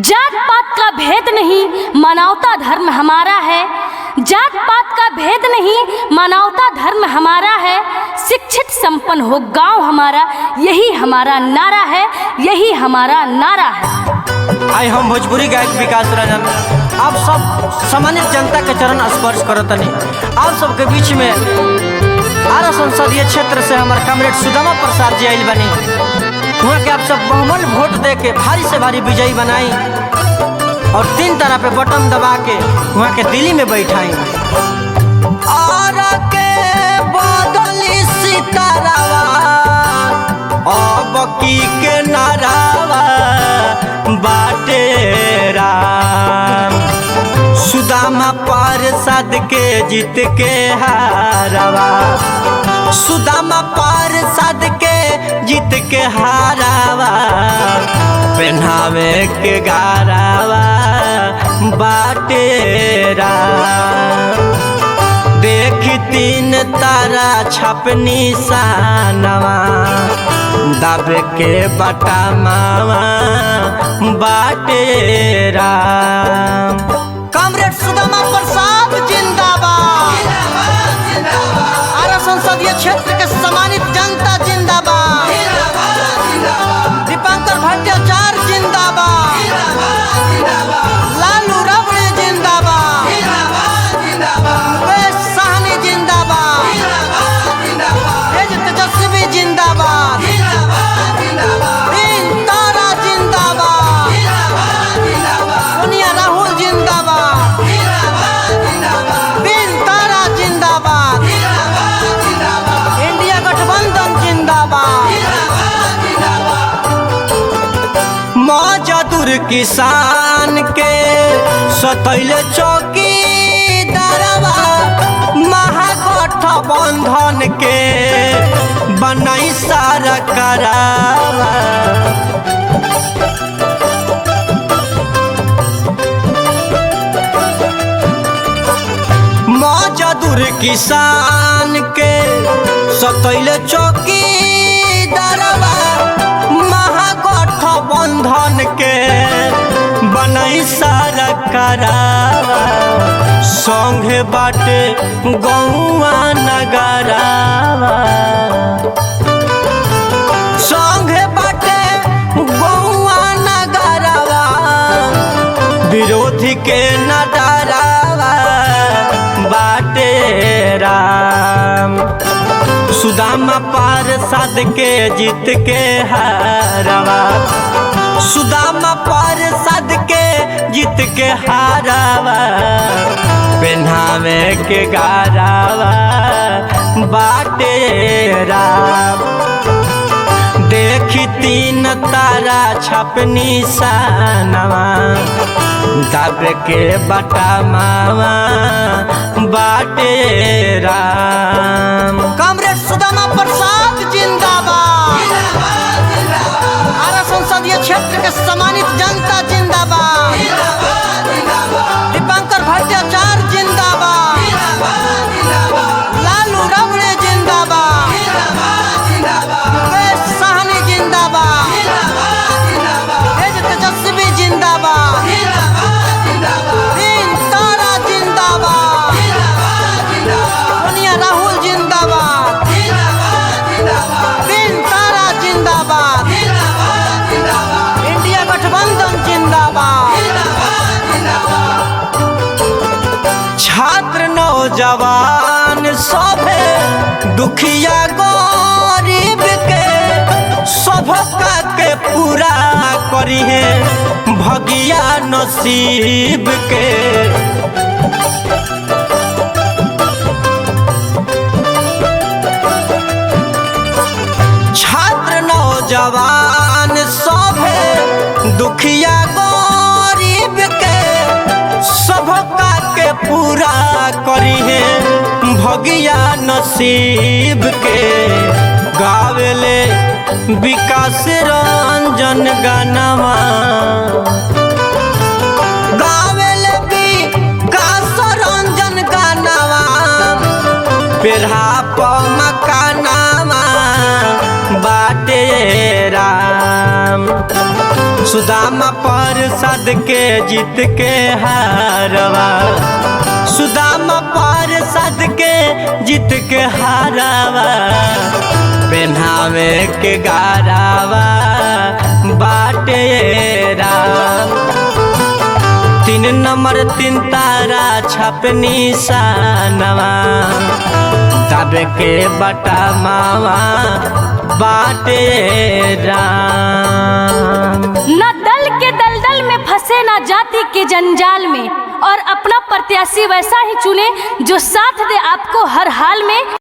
जात पात का भेद नहीं, मानवता धर्म हमारा है। जात पात का भेद नहीं, मानवता धर्म हमारा है। शिक्षित संपन्न हो गांव हमारा, यही हमारा नारा है, यही हमारा नारा है। आई हम भोजपुरी गायक विकास रंजन आप सब सामान्य जनता के चरण स्पर्श करतनी। आप सबके बीच में आरा संसदीय क्षेत्र से हमारे कॉमरेड सुदामा प्रसाद जी आइल बनी। वहाँ के आप सब बहुमूल्य वोट दे के भारी से भारी विजयी बनाई और 3 तरह पे बटन दबा के वहाँ के दिल्ली में बैठाई। आरा के बदली सितारावा अब की के नारावा बाटे राम। सुदामा पार्षद के जीत के हारावा, सुदामा पार्षद के जीत के हारावा, पहनावे के गारावा बाटे राम। देखी 3 तारा छपनी सानवा, दाबे के बटा मावा बाटे राम। कॉमरेड सुदामा प्रसाद जिंदाबाद, आरा संसदीय क्षेत्र के सम्मानित जनता जिंदाबाद, दीपांकर भट्टाचार्य जिंदाबाद, लालू राबड़े जिंदाबाद, मुकेश साहनी जिंदाबाद, तेज तेजस्वी जिंदाबाद, 3 तारा जिंदाबाद, सोनिया राहुल जिंदाबाद, 3 तारा जिंदाबाद, इंडिया गठबंधन जिंदाबाद। मजदूर किसान के सतैले चौकीदारवा, महागठबंधन के बनाई सारा करावा। मजदूर किसान के सतैले चौकीदारवा, महागठबंधन के बनाई सारा करावा। संगे बाटे गौआ नगरावा, संगे बाटे गौआ नगरावा, विरोधी के न डरावा बाटे राम। सुदामा पार्षद के जीत के हारावा, सुदामा पार्षद के जीत के हारावा, पहनावे के गारावा बाटे राम। देखी 3 तारा छपनी सानवा, दाबे के बटा मावा बाटे राम। कॉमरेड सुदामा प्रसाद जिंदाबाद, आरा संसदीय क्षेत्र के सम्मानित जनता जिंदाबाद, दीपांकर भट्टाचार्य जिंदाबाद, लालू राबड़े जिंदाबाद, मुकेश साहनी जिंदाबाद, तेज तेजस्वी जिंदाबाद, 3 तारा जिंदाबाद, सोनिया राहुल जिंदाबाद, 3 तारा जिंदाबाद, इंडिया गठबंधन जिंदाबाद। छात्र नौजवान सभे दुखिया गरीब के सभका के पूरा करिहे भगिया नसीब के। छात्र नौजवान सभे दुखिया गरीब के सभका के पूरा करिहे भगिया नसीब के। गावेले विकास रंजन गानवा, गावेले विकास रंजन गानवा, पेढ़ा प मकानावा बाटे राम। सुदामा पार्षद सद के जीत के हारवा, सुदामा पर सद के जीत के हारवा, पहनावे के गारावा बाटे राम। 3 नंबर 3 तारा छपनी सानवा, तब के बटा मावा बाटे राम। न दल के दलदल में फंसे न जाति के जंजाल में, और अपना प्रत्याशी वैसा ही चुने जो साथ दे आपको हर हाल में।